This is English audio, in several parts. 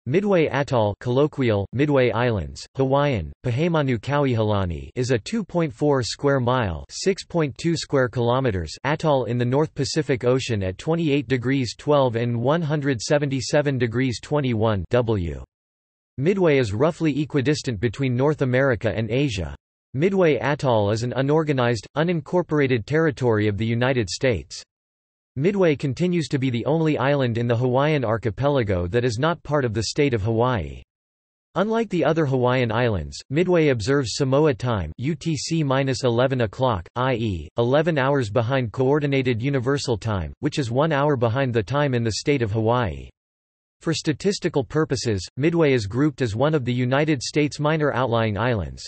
Midway Atoll, colloquial, Midway Islands, Hawaiian, Pahaimanu Kauihalani, is a 2.4 square mile (6.2 square kilometers) atoll in the North Pacific Ocean at 28 degrees 12 and 177 degrees 21 W. Midway is roughly equidistant between North America and Asia. Midway Atoll is an unorganized, unincorporated territory of the United States. Midway continues to be the only island in the Hawaiian archipelago that is not part of the state of Hawaii. Unlike the other Hawaiian islands, Midway observes Samoa time UTC-11 o'clock, i.e., 11 hours behind Coordinated Universal Time, which is 1 hour behind the time in the state of Hawaii. For statistical purposes, Midway is grouped as one of the United States' minor outlying islands.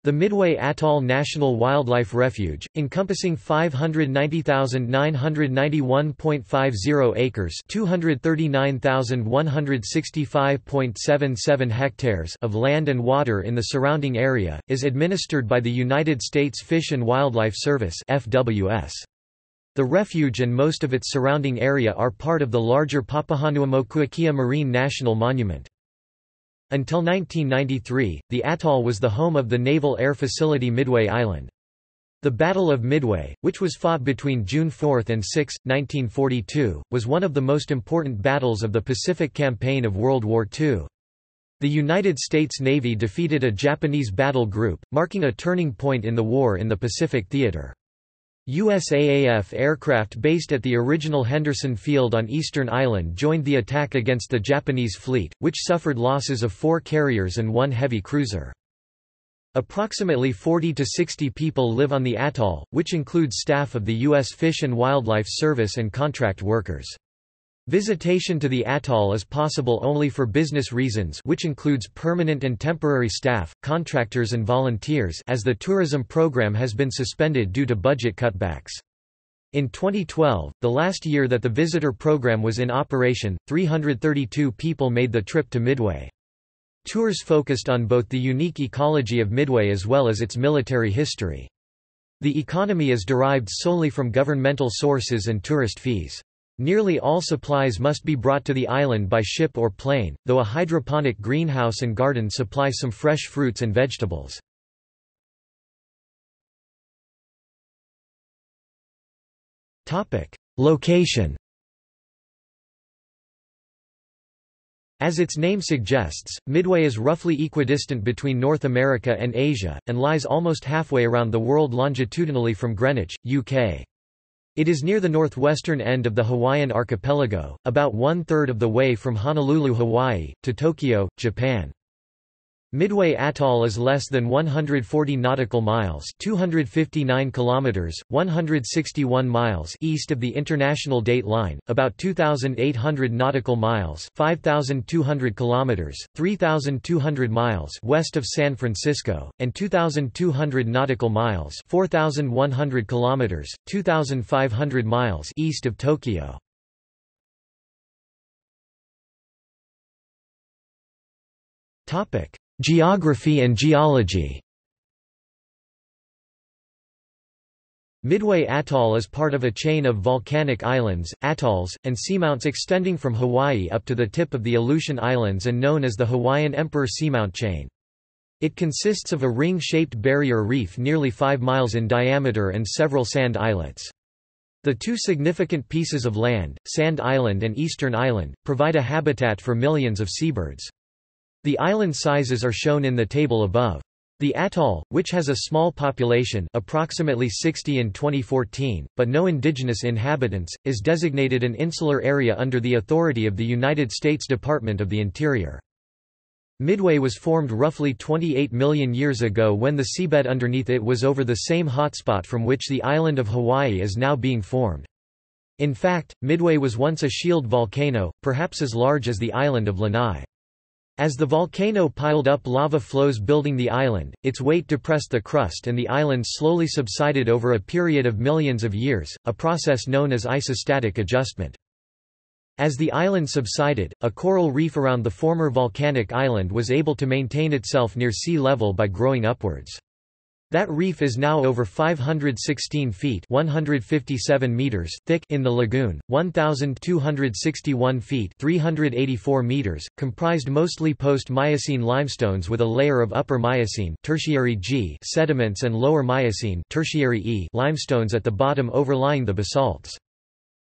The Midway Atoll National Wildlife Refuge, encompassing 590,991.50 acres (239,165.77 hectares) of land and water in the surrounding area, is administered by the United States Fish and Wildlife Service (FWS). The refuge and most of its surrounding area are part of the larger Papahanaumokuakea Marine National Monument. Until 1993, the atoll was the home of the Naval Air Facility Midway Island. The Battle of Midway, which was fought between June 4 and 6, 1942, was one of the most important battles of the Pacific Campaign of World War II. The United States Navy defeated a Japanese battle group, marking a turning point in the war in the Pacific theater. USAAF aircraft based at the original Henderson Field on Eastern Island joined the attack against the Japanese fleet, which suffered losses of 4 carriers and 1 heavy cruiser. Approximately 40 to 60 people live on the atoll, which includes staff of the U.S. Fish and Wildlife Service and contract workers. Visitation to the atoll is possible only for business reasons, which includes permanent and temporary staff, contractors and volunteers, as the tourism program has been suspended due to budget cutbacks. In 2012, the last year that the visitor program was in operation, 332 people made the trip to Midway. Tours focused on both the unique ecology of Midway as well as its military history. The economy is derived solely from governmental sources and tourist fees. Nearly all supplies must be brought to the island by ship or plane, though a hydroponic greenhouse and garden supply some fresh fruits and vegetables. Location. As its name suggests, Midway is roughly equidistant between North America and Asia, and lies almost halfway around the world longitudinally from Greenwich, UK. It is near the northwestern end of the Hawaiian archipelago, about 1/3 of the way from Honolulu, Hawaii, to Tokyo, Japan. Midway Atoll is less than 140 nautical miles (259 kilometers, 161 miles) east of the international date line, about 2,800 nautical miles (5,200 kilometers, 3,200 miles) west of San Francisco, and 2,200 nautical miles (4,100 kilometers, 2,500 miles) east of Tokyo. Geography and geology. Midway Atoll is part of a chain of volcanic islands, atolls, and seamounts extending from Hawaii up to the tip of the Aleutian Islands and known as the Hawaiian Emperor Seamount Chain. It consists of a ring-shaped barrier reef nearly 5 miles in diameter and several sand islets. The 2 significant pieces of land, Sand Island and Eastern Island, provide a habitat for millions of seabirds. The island sizes are shown in the table above. The atoll, which has a small population, approximately 60 in 2014, but no indigenous inhabitants, is designated an insular area under the authority of the United States Department of the Interior. Midway was formed roughly 28 million years ago when the seabed underneath it was over the same hotspot from which the island of Hawaii is now being formed. In fact, Midway was once a shield volcano, perhaps as large as the island of Lanai. As the volcano piled up lava flows building the island, its weight depressed the crust and the island slowly subsided over a period of millions of years, a process known as isostatic adjustment. As the island subsided, a coral reef around the former volcanic island was able to maintain itself near sea level by growing upwards. That reef is now over 516 feet (157 meters) thick in the lagoon, 1,261 feet (384 meters), comprised mostly post-Miocene limestones with a layer of Upper Miocene (Tertiary G) sediments and Lower Miocene (Tertiary E) limestones at the bottom overlying the basalts.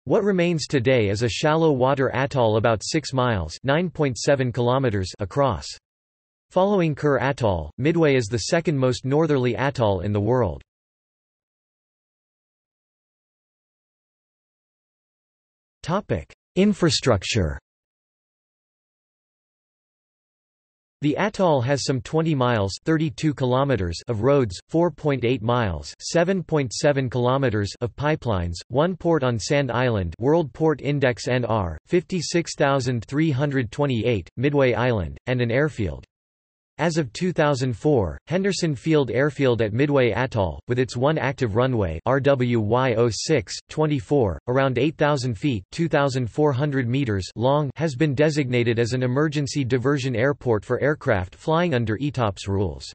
What remains today is a shallow water atoll about 6 miles (9.7 kilometers) across. Following Kerr Atoll, Midway is the second most northerly atoll in the world. Infrastructure. The atoll has some 20 miles (32 kilometers) of roads, 4.8 miles (7.7 kilometers) of pipelines, one port on Sand Island, World Port Index NR 56328, Midway Island, and an airfield. As of 2004, Henderson Field Airfield at Midway Atoll, with its one active runway RWY-06-24, around 8,000 feet (2,400 meters) long, has been designated as an emergency diversion airport for aircraft flying under ETOPS rules.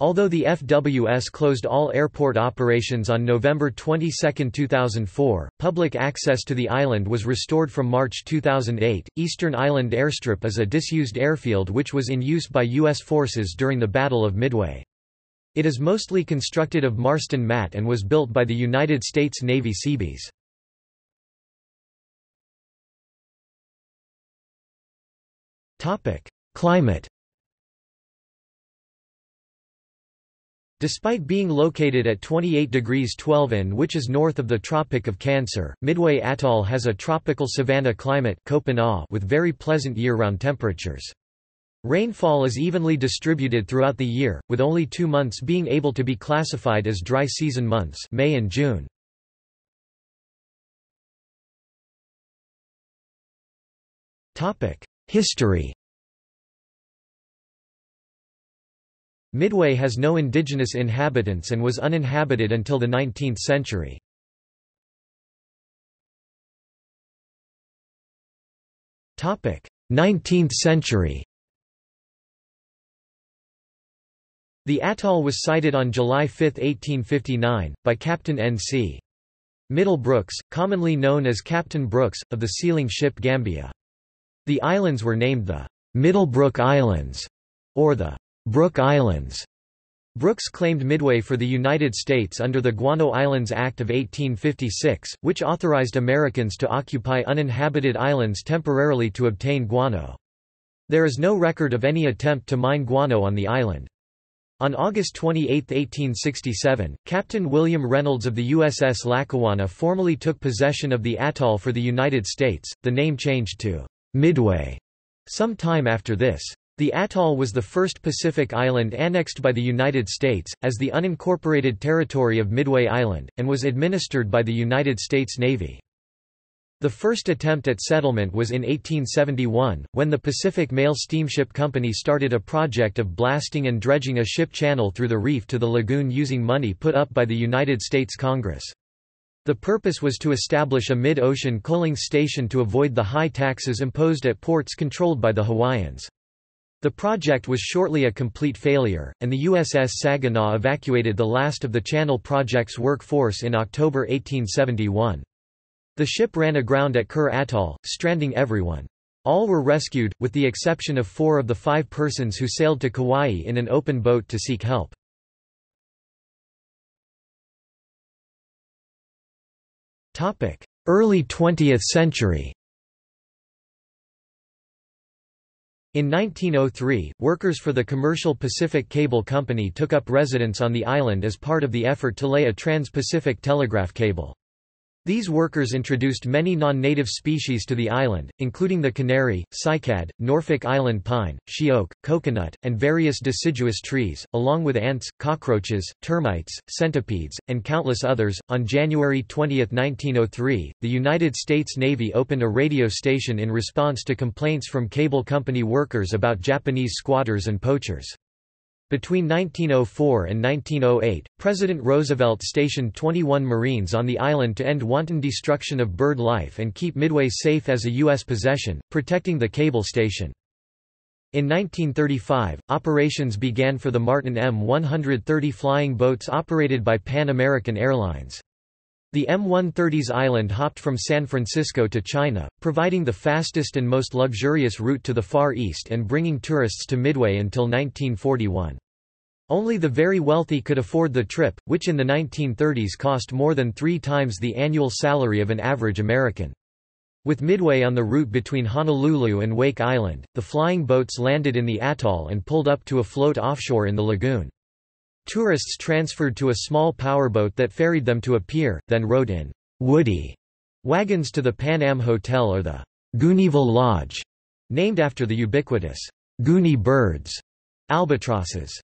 Although the FWS closed all airport operations on November 22, 2004, public access to the island was restored from March 2008. Eastern Island Airstrip is a disused airfield which was in use by U.S. forces during the Battle of Midway. It is mostly constructed of Marston mat and was built by the United States Navy Seabees. Climate. Despite being located at 28 degrees 12 in, which is north of the Tropic of Cancer, Midway Atoll has a tropical savanna climate with very pleasant year-round temperatures. Rainfall is evenly distributed throughout the year, with only 2 months being able to be classified as dry season months, May and June. History. Midway has no indigenous inhabitants and was uninhabited until the 19th century. Topic: 19th century. The atoll was sighted on July 5, 1859, by Captain N.C. Middlebrooks, commonly known as Captain Brooks, of the sealing ship Gambia. The islands were named the Middlebrook Islands, or the Brook Islands. Brooks claimed Midway for the United States under the Guano Islands Act of 1856, which authorized Americans to occupy uninhabited islands temporarily to obtain guano. There is no record of any attempt to mine guano on the island. On August 28, 1867, Captain William Reynolds of the USS Lackawanna formally took possession of the atoll for the United States. The name changed to Midway some time after this. The atoll was the first Pacific island annexed by the United States, as the unincorporated territory of Midway Island, and was administered by the United States Navy. The first attempt at settlement was in 1871, when the Pacific Mail Steamship Company started a project of blasting and dredging a ship channel through the reef to the lagoon using money put up by the United States Congress. The purpose was to establish a mid-ocean coaling station to avoid the high taxes imposed at ports controlled by the Hawaiians. The project was shortly a complete failure, and the USS Saginaw evacuated the last of the Channel Project's workforce in October 1871. The ship ran aground at Kerr Atoll, stranding everyone. All were rescued, with the exception of 4 of the 5 persons who sailed to Kauai in an open boat to seek help. Early 20th century. In 1903, workers for the commercial Pacific Cable Company took up residence on the island as part of the effort to lay a trans-Pacific telegraph cable. These workers introduced many non-native species to the island, including the canary, cycad, Norfolk Island pine, she-oak, coconut, and various deciduous trees, along with ants, cockroaches, termites, centipedes, and countless others. On January 20, 1903, the United States Navy opened a radio station in response to complaints from cable company workers about Japanese squatters and poachers. Between 1904 and 1908, President Roosevelt stationed 21 Marines on the island to end wanton destruction of bird life and keep Midway safe as a U.S. possession, protecting the cable station. In 1935, operations began for the Martin M130 flying boats operated by Pan American Airlines. The M130's island hopped from San Francisco to China, providing the fastest and most luxurious route to the Far East and bringing tourists to Midway until 1941. Only the very wealthy could afford the trip, which in the 1930s cost more than 3 times the annual salary of an average American. With Midway on the route between Honolulu and Wake Island, the flying boats landed in the atoll and pulled up to a float offshore in the lagoon. Tourists transferred to a small powerboat that ferried them to a pier, then rode in woody wagons to the Pan Am Hotel or the Goonieval Lodge, named after the ubiquitous Goonie birds, albatrosses.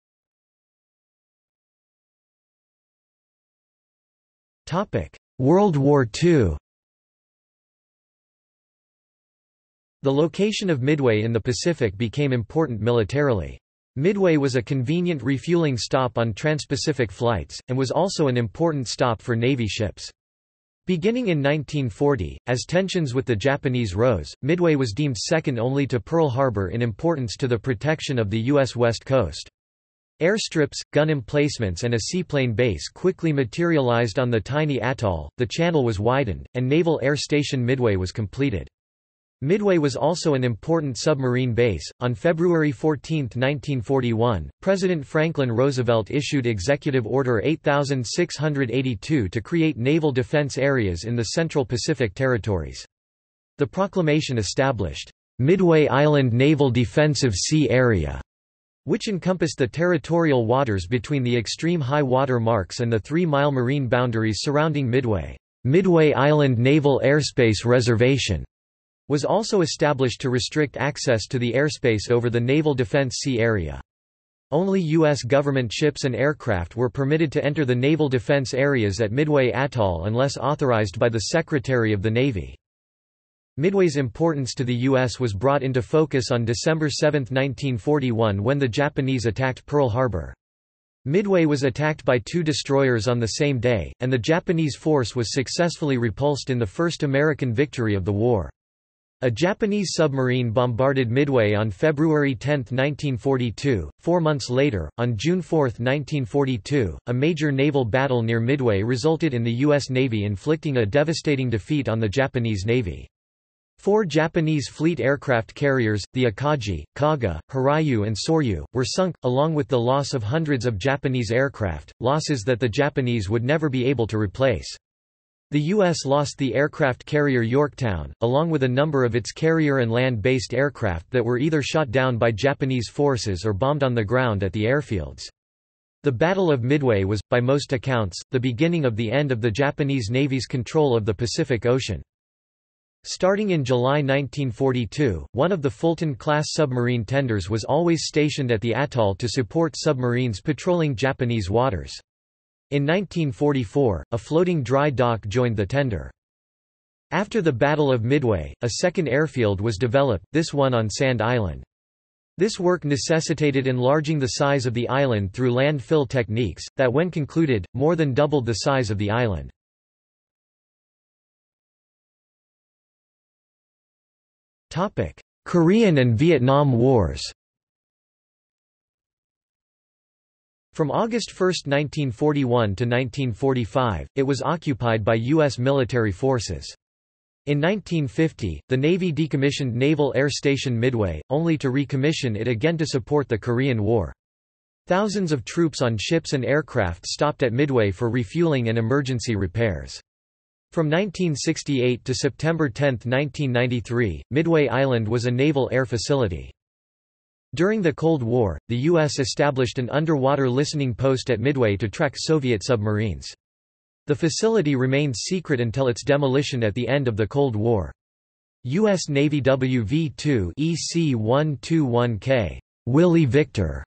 World War II. The location of Midway in the Pacific became important militarily. Midway was a convenient refueling stop on transpacific flights, and was also an important stop for Navy ships. Beginning in 1940, as tensions with the Japanese rose, Midway was deemed second only to Pearl Harbor in importance to the protection of the U.S. West Coast. Airstrips, gun emplacements and a seaplane base quickly materialized on the tiny atoll, the channel was widened, and Naval Air Station Midway was completed. Midway was also an important submarine base. On February 14, 1941, President Franklin Roosevelt issued Executive Order 8682 to create naval defense areas in the Central Pacific Territories. The proclamation established Midway Island Naval Defensive Sea Area, which encompassed the territorial waters between the extreme high water marks and the 3-mile marine boundaries surrounding Midway. Midway Island Naval Airspace Reservation was also established to restrict access to the airspace over the Naval Defense Sea Area. Only U.S. government ships and aircraft were permitted to enter the naval defense areas at Midway Atoll unless authorized by the Secretary of the Navy. Midway's importance to the U.S. was brought into focus on December 7, 1941 when the Japanese attacked Pearl Harbor. Midway was attacked by 2 destroyers on the same day, and the Japanese force was successfully repulsed in the first American victory of the war. A Japanese submarine bombarded Midway on February 10, 1942. 4 months later, on June 4, 1942, a major naval battle near Midway resulted in the U.S. Navy inflicting a devastating defeat on the Japanese Navy. 4 Japanese fleet aircraft carriers, the Akagi, Kaga, Hiryu and Soryu, were sunk, along with the loss of hundreds of Japanese aircraft, losses that the Japanese would never be able to replace. The U.S. lost the aircraft carrier Yorktown, along with a number of its carrier and land-based aircraft that were either shot down by Japanese forces or bombed on the ground at the airfields. The Battle of Midway was, by most accounts, the beginning of the end of the Japanese Navy's control of the Pacific Ocean. Starting in July 1942, one of the Fulton-class submarine tenders was always stationed at the atoll to support submarines patrolling Japanese waters. In 1944, a floating dry dock joined the tender. After the Battle of Midway, a second airfield was developed, this one on Sand Island. This work necessitated enlarging the size of the island through landfill techniques, that when concluded, more than doubled the size of the island. Korean and Vietnam Wars. From August 1, 1941 to 1945, it was occupied by U.S. military forces. In 1950, the Navy decommissioned Naval Air Station Midway, only to recommission it again to support the Korean War. Thousands of troops on ships and aircraft stopped at Midway for refueling and emergency repairs. From 1968 to September 10, 1993, Midway Island was a naval air facility. During the Cold War, the U.S. established an underwater listening post at Midway to track Soviet submarines. The facility remained secret until its demolition at the end of the Cold War. U.S. Navy WV-2 EC-121K Willie Victor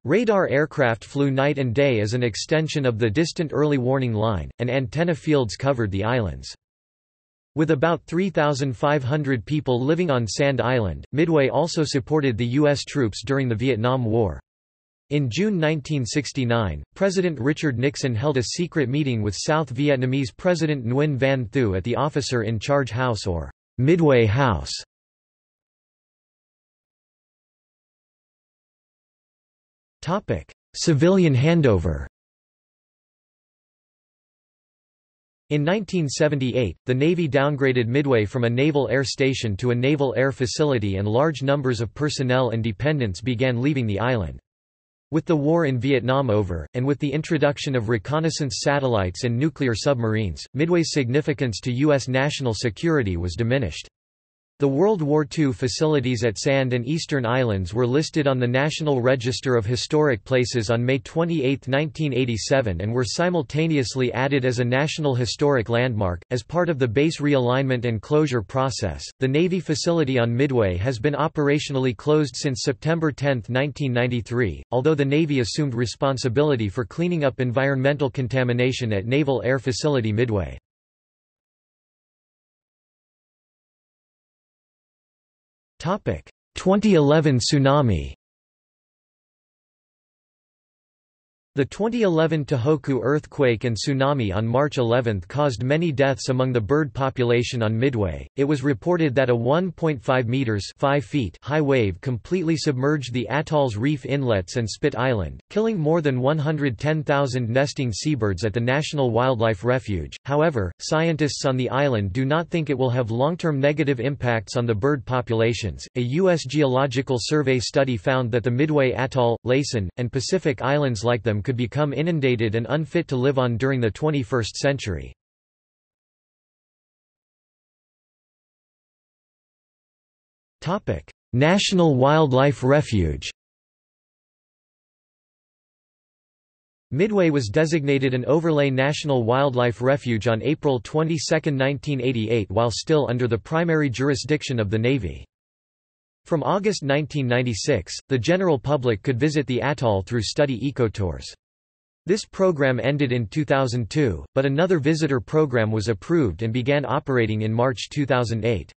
radar aircraft flew night and day as an extension of the distant early warning line, and antenna fields covered the islands. With about 3,500 people living on Sand Island, Midway also supported the U.S. troops during the Vietnam War. In June 1969, President Richard Nixon held a secret meeting with South Vietnamese President Nguyen Van Thieu at the Officer in Charge House or Midway House. Civilian handover. In 1978, the Navy downgraded Midway from a naval air station to a naval air facility, and large numbers of personnel and dependents began leaving the island. With the war in Vietnam over, and with the introduction of reconnaissance satellites and nuclear submarines, Midway's significance to U.S. national security was diminished. The World War II facilities at Sand and Eastern Islands were listed on the National Register of Historic Places on May 28, 1987, and were simultaneously added as a National Historic Landmark. As part of the base realignment and closure process, the Navy facility on Midway has been operationally closed since September 10, 1993, although the Navy assumed responsibility for cleaning up environmental contamination at Naval Air Facility Midway. 2011 tsunami. The 2011 Tohoku earthquake and tsunami on March 11 caused many deaths among the bird population on Midway. It was reported that a 1.5 meters (5 feet) high wave completely submerged the atoll's reef inlets and Spit Island, killing more than 110,000 nesting seabirds at the National Wildlife Refuge. However, scientists on the island do not think it will have long-term negative impacts on the bird populations. A U.S. Geological Survey study found that the Midway Atoll, Laysan, and Pacific Islands like them could become inundated and unfit to live on during the 21st century. National Wildlife Refuge. Midway was designated an overlay National Wildlife Refuge on April 22, 1988, while still under the primary jurisdiction of the Navy. From August 1996, the general public could visit the atoll through study ecotours. This program ended in 2002, but another visitor program was approved and began operating in March 2008.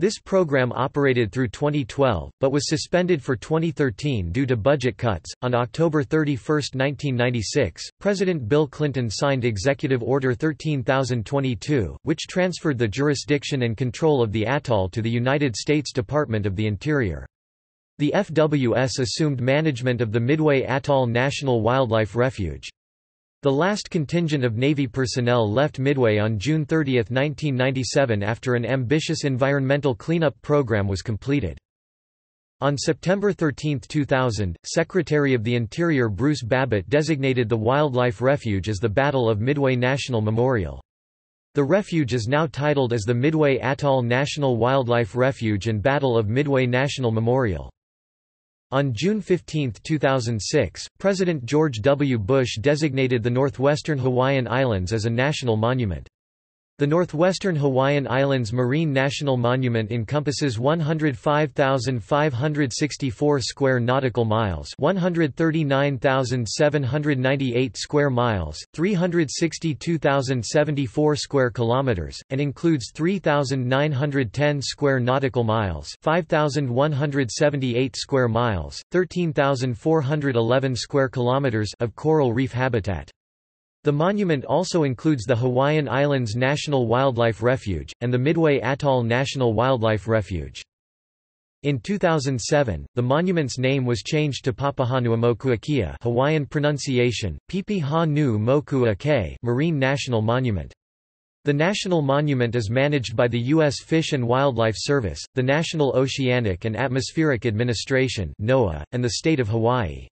This program operated through 2012, but was suspended for 2013 due to budget cuts. On October 31, 1996, President Bill Clinton signed Executive Order 13022, which transferred the jurisdiction and control of the atoll to the United States Department of the Interior. The FWS assumed management of the Midway Atoll National Wildlife Refuge. The last contingent of Navy personnel left Midway on June 30, 1997, after an ambitious environmental cleanup program was completed. On September 13, 2000, Secretary of the Interior Bruce Babbitt designated the wildlife refuge as the Battle of Midway National Memorial. The refuge is now titled as the Midway Atoll National Wildlife Refuge and Battle of Midway National Memorial. On June 15, 2006, President George W. Bush designated the Northwestern Hawaiian Islands as a national monument. The Northwestern Hawaiian Islands Marine National Monument encompasses 105,564 square nautical miles, 139,798 square miles, 362,074 square kilometers, and includes 3,910 square nautical miles, 5,178 square miles, 13,411 square kilometers of coral reef habitat. The monument also includes the Hawaiian Islands National Wildlife Refuge, and the Midway Atoll National Wildlife Refuge. In 2007, the monument's name was changed to Papahanaumokuakea Hawaiian pronunciation, Pipiha-nu-moku-a-ke Marine National Monument. The national monument is managed by the U.S. Fish and Wildlife Service, the National Oceanic and Atmospheric Administration (NOAA), and the state of Hawaii.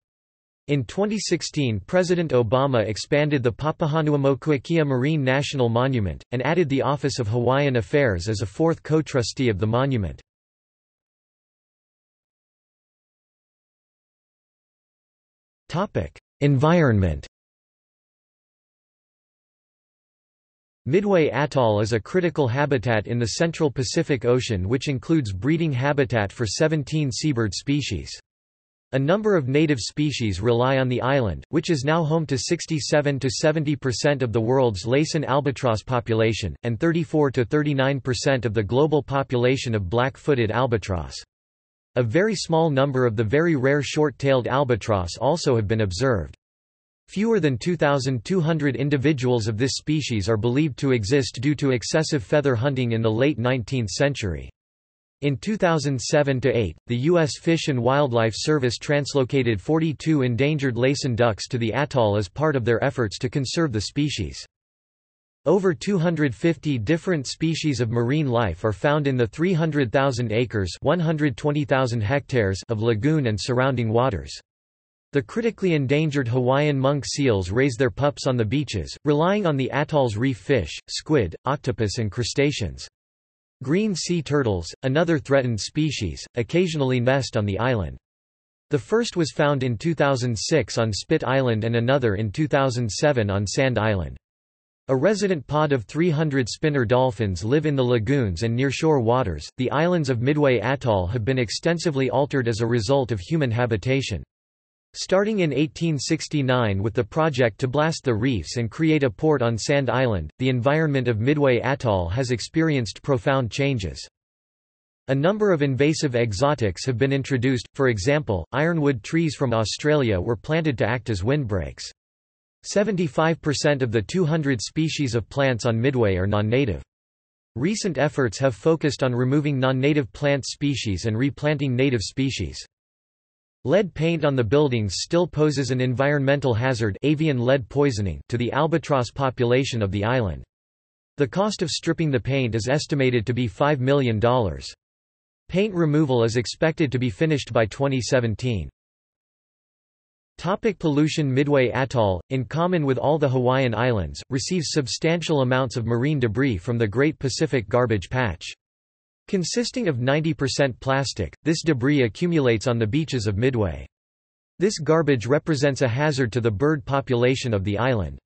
In 2016, President Obama expanded the Papahanaumokuakea Marine National Monument, and added the Office of Hawaiian Affairs as a fourth co-trustee of the monument. Environment. Midway Atoll is a critical habitat in the central Pacific Ocean which includes breeding habitat for 17 seabird species. A number of native species rely on the island, which is now home to 67 to 70% of the world's Laysan albatross population, and 34 to 39% of the global population of black-footed albatross. A very small number of the very rare short-tailed albatross also have been observed. Fewer than 2,200 individuals of this species are believed to exist due to excessive feather hunting in the late 19th century. In 2007–8, the U.S. Fish and Wildlife Service translocated 42 endangered Laysan ducks to the atoll as part of their efforts to conserve the species. Over 250 different species of marine life are found in the 300,000 acres (120,000 hectares) of lagoon and surrounding waters. The critically endangered Hawaiian monk seals raise their pups on the beaches, relying on the atoll's reef fish, squid, octopus and crustaceans. Green sea turtles, another threatened species, occasionally nest on the island. The first was found in 2006 on Spit Island and another in 2007 on Sand Island. A resident pod of 300 spinner dolphins live in the lagoons and nearshore waters. The islands of Midway Atoll have been extensively altered as a result of human habitation. Starting in 1869 with the project to blast the reefs and create a port on Sand Island, the environment of Midway Atoll has experienced profound changes. A number of invasive exotics have been introduced, for example, ironwood trees from Australia were planted to act as windbreaks. 75% of the 200 species of plants on Midway are non-native. Recent efforts have focused on removing non-native plant species and replanting native species. Lead paint on the buildings still poses an environmental hazard, avian lead poisoning, to the albatross population of the island. The cost of stripping the paint is estimated to be $5 million. Paint removal is expected to be finished by 2017. Pollution. Midway Atoll, in common with all the Hawaiian Islands, receives substantial amounts of marine debris from the Great Pacific Garbage Patch. Consisting of 90% plastic, this debris accumulates on the beaches of Midway. This garbage represents a hazard to the bird population of the island.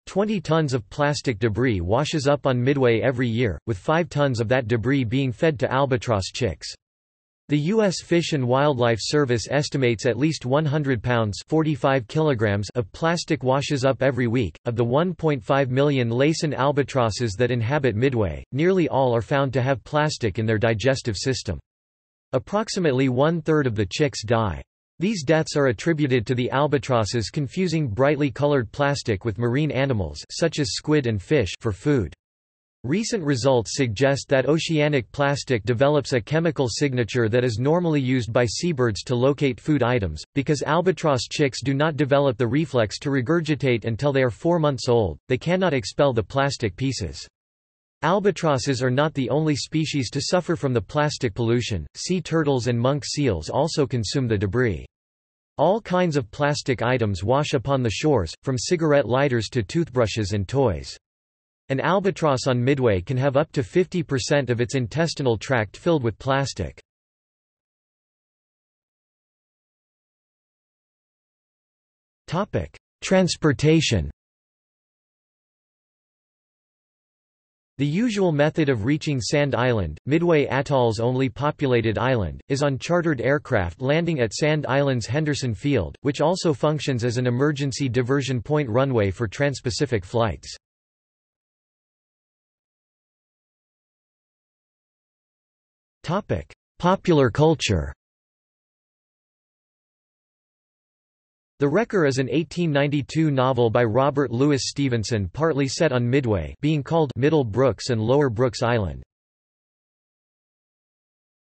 20 tons of plastic debris washes up on Midway every year, with 5 tons of that debris being fed to albatross chicks. The U.S. Fish and Wildlife Service estimates at least 100 pounds 45 kilograms of plastic washes up every week. Of the 1.5 million Laysan albatrosses that inhabit Midway, nearly all are found to have plastic in their digestive system. Approximately one-third of the chicks die. These deaths are attributed to the albatrosses confusing brightly colored plastic with marine animals such as squid and fish for food. Recent results suggest that oceanic plastic develops a chemical signature that is normally used by seabirds to locate food items. Because albatross chicks do not develop the reflex to regurgitate until they are 4 months old, they cannot expel the plastic pieces. Albatrosses are not the only species to suffer from the plastic pollution. Sea turtles and monk seals also consume the debris. All kinds of plastic items wash upon the shores, from cigarette lighters to toothbrushes and toys. An albatross on Midway can have up to 50% of its intestinal tract filled with plastic. Transportation. The usual method of reaching Sand Island, Midway Atoll's only populated island, is on chartered aircraft landing at Sand Island's Henderson Field, which also functions as an emergency diversion point runway for transpacific flights. Popular culture. The Wrecker is an 1892 novel by Robert Louis Stevenson partly set on Midway, being called Middle Brooks and Lower Brooks Island.